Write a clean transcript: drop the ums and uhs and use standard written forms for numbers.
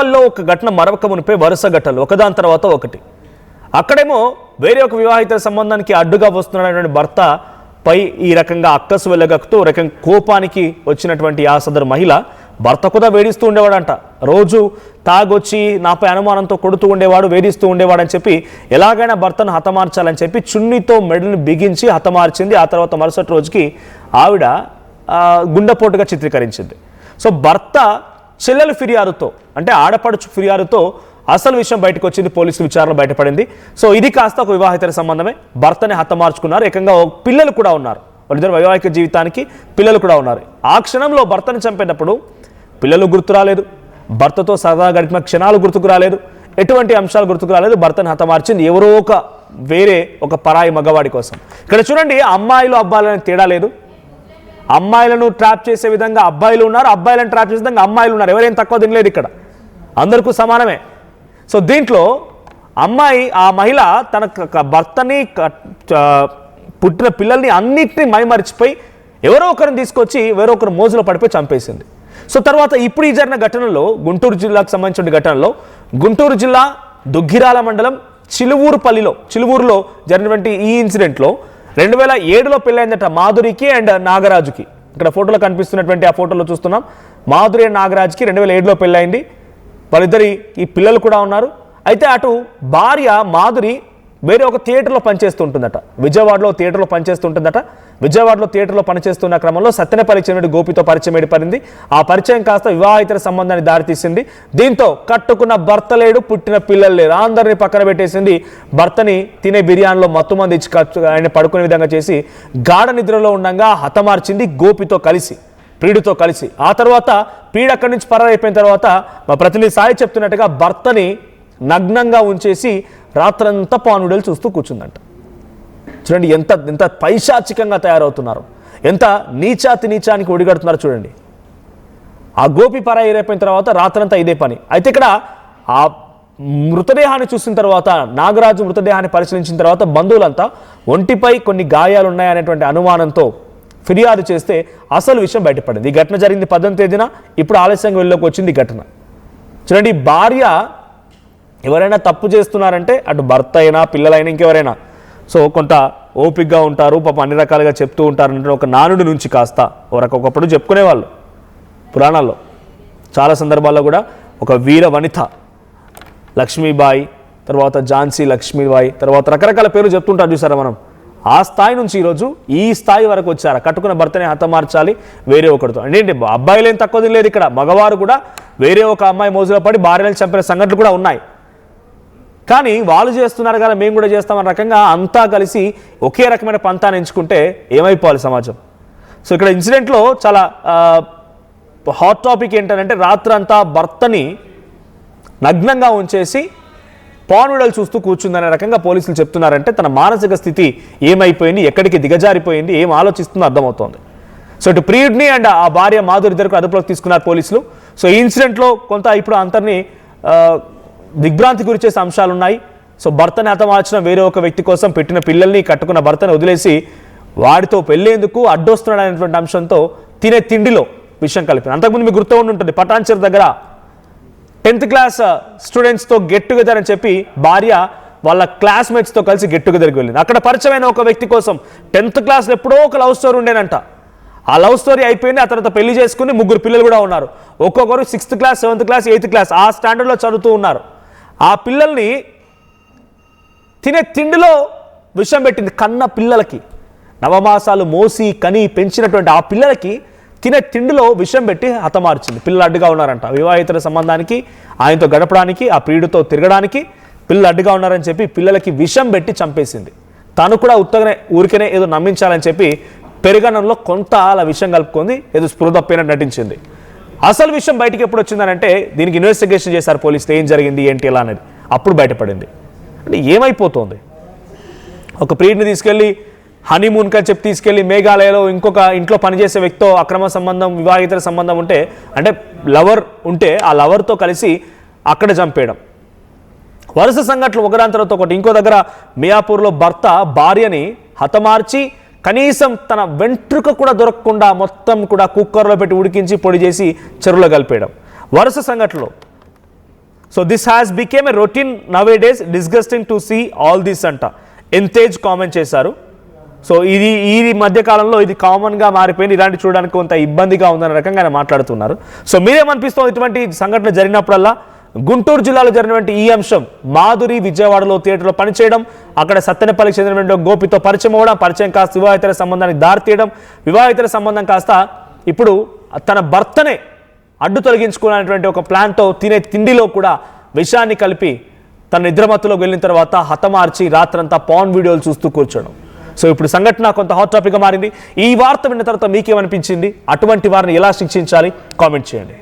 ఉప్పల్లో ఒక ఘటన మరొక మునిపై వరుస ఘటనలు ఒకదాని తర్వాత ఒకటి. అక్కడేమో వేరే ఒక వివాహిత సంబంధానికి అడ్డుగా వస్తున్నటువంటి భర్త పై ఈ రకంగా అక్కసు వెళ్ళగక్కుతూ రకంగా కోపానికి వచ్చినటువంటి ఆ సదరు మహిళ భర్త కూడా వేధిస్తూ ఉండేవాడంట. రోజు తాగొచ్చి నాపై అనుమానంతో కొడుతూ ఉండేవాడు, వేధిస్తూ ఉండేవాడు అని చెప్పి ఎలాగైనా భర్తను హతమార్చాలని చెప్పి చున్నీతో మెడని బిగించి హతమార్చింది. ఆ తర్వాత మరుసటి రోజుకి ఆవిడ గుండెపోటుగా చిత్రీకరించింది. సో భర్త చెల్లెలు ఫిర్యాదుతో, అంటే ఆడపడుచు ఫిర్యాదుతో అసలు విషయం బయటకు వచ్చింది. పోలీసుల విచారణ బయటపడింది. సో ఇది కాస్త ఒక వివాహితర సంబంధమే. భర్తని హతమార్చుకున్నారు. ఏకంగా పిల్లలు కూడా ఉన్నారు. వాళ్ళిద్దరు వైవాహిక జీవితానికి పిల్లలు కూడా ఉన్నారు. ఆ క్షణంలో భర్తని చంపేటప్పుడు పిల్లలు గుర్తు రాలేదు, భర్తతో సరదా గడిపిన క్షణాలు గుర్తుకు రాలేదు, ఎటువంటి అంశాలు గుర్తుకు రాలేదు. భర్తని హతమార్చింది ఎవరో వేరే ఒక పరాయి మగవాడి కోసం. ఇక్కడ చూడండి, అమ్మాయిలు అబ్బాయిలని తేడా లేదు. అమ్మాయిలను ట్రాప్ చేసే విధంగా అబ్బాయిలు ఉన్నారు, అబ్బాయిలను ట్రాప్ చేసే విధంగా అమ్మాయిలు ఉన్నారు. ఎవరేం తక్కువ తినలేదు ఇక్కడ, అందరికీ సమానమే. సో దీంట్లో అమ్మాయి, ఆ మహిళ తన భర్తని, పుట్టిన పిల్లల్ని అన్నిటినీ మైమరిచిపోయి ఎవరో ఒకరిని తీసుకొచ్చి వేరో ఒకరు మోజులో పడిపోయి చంపేసింది. సో తర్వాత ఇప్పుడు ఈ జరిగిన ఘటనలో, గుంటూరు జిల్లాకు సంబంధించిన ఘటనలో, గుంటూరు జిల్లా దుగ్గిరాల మండలం చిలువూరులో జరిగినటువంటి ఈ ఇన్సిడెంట్లో 2007లో పెళ్ళైందట మాధురికి అండ్ నాగరాజుకి. ఇక్కడ ఫోటోలో కనిపిస్తున్నటువంటి ఆ ఫోటోలో చూస్తున్నాం, మాధురి అండ్ నాగరాజ్కి 2007లో పెళ్ళైంది. వాళ్ళిద్దరి ఈ పిల్లలు కూడా ఉన్నారు. అయితే అటు భార్య మాధురి వేరే ఒక థియేటర్లో పనిచేస్తుంటుందట, విజయవాడలో థియేటర్లో పనిచేస్తున్న క్రమంలో సత్తెనపల్లి చెందిన గోపితో పరిచయం ఏర్పడింది. ఆ పరిచయం కాస్త వివాహితర సంబంధాన్ని దారితీసింది. దీంతో కట్టుకున్న భర్త లేడు, పుట్టిన పిల్లలు లేరు, అందరినీ పక్కన పెట్టేసింది. భర్తని తినే బిర్యానీలో మత్తుమంది ఇచ్చి ఆయన పడుకునే విధంగా చేసి గాఢ నిద్రలో ఉండగా హతమార్చింది ప్రియుడితో కలిసి. ఆ తర్వాత ప్రియుడు అక్కడి నుంచి పరారైపోయిన తర్వాత మా ప్రతినిధి సాయి చెప్తున్నట్టుగా భర్తని నగ్నంగా ఉంచేసి రాత్రంతా పానుడలు చూస్తూ కూర్చుందంట. చూడండి ఎంత పైశాచికంగా తయారవుతున్నారు, ఎంత నీచానికి ఒడిగడుతున్నారు చూడండి. ఆ గోపి పరారైపోయిన తర్వాత రాత్రంతా ఇదే పని. అయితే ఇక్కడ ఆ మృతదేహాన్ని చూసిన తర్వాత, నాగరాజు మృతదేహాన్ని పరిశీలించిన తర్వాత బంధువులంతా ఒంటిపై కొన్ని గాయాలు ఉన్నాయనేటువంటి అనుమానంతో ఫిర్యాదు చేస్తే అసలు విషయం బయటపడింది. ఈ ఘటన జరిగింది 18వ తేదీన. ఇప్పుడు ఆలస్యంగా వెళ్ళలోకి వచ్చింది ఈ ఘటన. చూడండి, భార్య ఎవరైనా తప్పు చేస్తున్నారంటే అటు భర్త అయినా పిల్లలైనా ఇంకెవరైనా సో కొంత ఓపికగా ఉంటారు, పాప అన్ని రకాలుగా చెప్తూ ఉంటారు అంటే ఒక నానుడి నుంచి కాస్త ఒకప్పుడు చెప్పుకునేవాళ్ళు పురాణాల్లో. చాలా సందర్భాల్లో కూడా ఒక వీర వనిత లక్ష్మీబాయి, తర్వాత ఝాన్సీ లక్ష్మీబాయి, తర్వాత రకరకాల పేర్లు చెప్తుంటారు చూసారా మనం. ఆ స్థాయి నుంచి ఈరోజు ఈ స్థాయి వరకు వచ్చారు. కట్టుకున్న భర్తని హతమార్చాలి వేరే ఒకరితో. అంటే అబ్బాయిలు ఏం తక్కువ తినలేదు ఇక్కడ, మగవారు కూడా వేరే ఒక అమ్మాయి మోజులో పడి భార్యలను చంపిన సంఘటనలు కూడా ఉన్నాయి. కానీ వాళ్ళు చేస్తున్నారు కదా మేము కూడా చేస్తామన్న రకంగా అంతా కలిసి ఒకే రకమైన పంతాన్ని ఎంచుకుంటే ఏమైపోవాలి సమాజం. సో ఇక్కడ ఇన్సిడెంట్లో చాలా హాట్ టాపిక్ ఏంటంటే రాత్రంతా భర్తని నగ్నంగా ఉంచేసి పానుడలు చూస్తూ కూర్చుందనే రకంగా పోలీసులు చెప్తున్నారంటే తన మానసిక స్థితి ఏమైపోయింది, ఎక్కడికి దిగజారిపోయింది, ఏం ఆలోచిస్తుందో అర్థమవుతోంది. సో ఇటు ప్రియుడిని అండ్ ఆ భార్య మాధురి ఇద్దరికి అదుపులోకి తీసుకున్నారు పోలీసులు. సో ఈ ఇన్సిడెంట్లో కొంత ఇప్పుడు అందరినీ దిగ్భ్రాంతి గురి చేసే అంశాలు ఉన్నాయి. సో భర్తని హతమార్చిన వేరే ఒక వ్యక్తి కోసం పెట్టిన పిల్లల్ని, కట్టుకున్న భర్తని వదిలేసి వాడితో పెళ్ళేందుకు అడ్డొస్తున్నాడు అనేటువంటి అంశంతో తినే తిండిలో విషయం కలిపింది. అంతకుముందు మీకు గుర్తు ఉంటుంది, పటాన్చెరు దగ్గర 10th క్లాస్ స్టూడెంట్స్తో గెట్ టుగెదర్ అని చెప్పి భార్య వాళ్ళ క్లాస్మేట్స్తో కలిసి గెట్ టుగెదర్కి వెళ్ళింది. అక్కడ పరిచయమైన ఒక వ్యక్తి కోసం 10th క్లాస్లో ఎప్పుడో ఒక లవ్ స్టోరీ ఉండేనంట. ఆ లవ్ స్టోరీ అయిపోయింది. ఆ తర్వాత పెళ్లి చేసుకుని 3 పిల్లలు కూడా ఉన్నారు. ఒక్కొక్కరు 6th class, 7th class, 8th class ఆ స్టాండర్డ్లో చదువుతూ ఉన్నారు. ఆ పిల్లల్ని తినే తిండిలో విషం పెట్టింది. కన్న పిల్లలకి, నవమాసాలు మోసి కని పెంచినటువంటి ఆ పిల్లలకి తినే తిండిలో విషం పెట్టి హతమార్చింది. పిల్లలు అడ్డుగా ఉన్నారంట వివాహితర సంబంధానికి, ఆయనతో గడపడానికి, ఆ ప్రియుడితో తిరగడానికి పిల్లలు అడ్డుగా ఉన్నారని చెప్పి పిల్లలకి విషం పెట్టి చంపేసింది. తను కూడా ఊరికనే ఏదో నమ్మించాలని చెప్పి పెరుగన్నంలో కొంత అలా విషం కలుపుకుంది, ఏదో స్పృహ తప్పైనట్టు నటించింది. అసలు విషయం బయటికి ఎప్పుడు వచ్చిందనంటే దీనికి ఇన్వెస్టిగేషన్ చేశారు పోలీసులు, ఏం జరిగింది ఏంటి ఎలా అనేది. అప్పుడు బయటపడింది. అంటే ఏమైపోతుంది, ఒక ప్రియుడిని తీసుకెళ్ళి హనీమూన్కి అని చెప్పి తీసుకెళ్ళి మేఘాలయలో ఇంకొక ఇంట్లో పనిచేసే వ్యక్తితో అక్రమ సంబంధం, వివాహితర సంబంధం ఉంటే, అంటే లవర్ ఉంటే ఆ లవర్తో కలిసి అక్కడ చంపేయడం. వరుస సంఘటనలు ఒకదాని తర్వాత ఒకటి. ఇంకో దగ్గర మియాపూర్లో భర్త భార్యని హతమార్చి కనీసం తన వెంట్రుక కూడా దొరకకుండా మొత్తం కూడా కుక్కర్లో పెట్టి ఉడికించి పొడి చేసి చెరువులో కలిపేయడం. వరుస సంఘటనలు so this has become a routine nowadays, disgusting to see all this అంట ఎంతేజ్ కామెంట్ చేశారు. సో ఇది మధ్యకాలంలో ఇది కామన్గా మారిపోయింది, ఇలాంటి చూడడానికి కొంత ఇబ్బందిగా ఉందన్న రకంగా ఆయన మాట్లాడుతున్నారు. సో మీరేమనిపిస్తుంది ఇటువంటి సంఘటన జరిగినప్పుడల్లా? గుంటూరు జిల్లాలో జరిగినటువంటి ఈ అంశం, మాధురి విజయవాడలో థియేటర్లో పనిచేయడం, అక్కడ సత్తెనపల్లికి చెందినటువంటి గోపితో పరిచయం అవ్వడం, పరిచయం కాస్త వివాహితర సంబంధానికి దారితీయడం, వివాహితర సంబంధం కాస్త ఇప్పుడు తన భర్తనే అడ్డు తొలగించుకున్నటువంటి ఒక ప్లాన్తో తినే తిండిలో కూడా విషయాన్ని కలిపి తన నిద్రమత్తులోకి వెళ్ళిన తర్వాత హతమార్చి రాత్రంతా పాన్ వీడియోలు చూస్తూ కూర్చోడం. సో ఇప్పుడు సంఘటన కొంత హాట్ టాపిక్గా మారింది. ఈ వార్త విన్న తర్వాత మీకేమనిపించింది? అటువంటి వారిని ఎలా శిక్షించాలి? కామెంట్ చేయండి.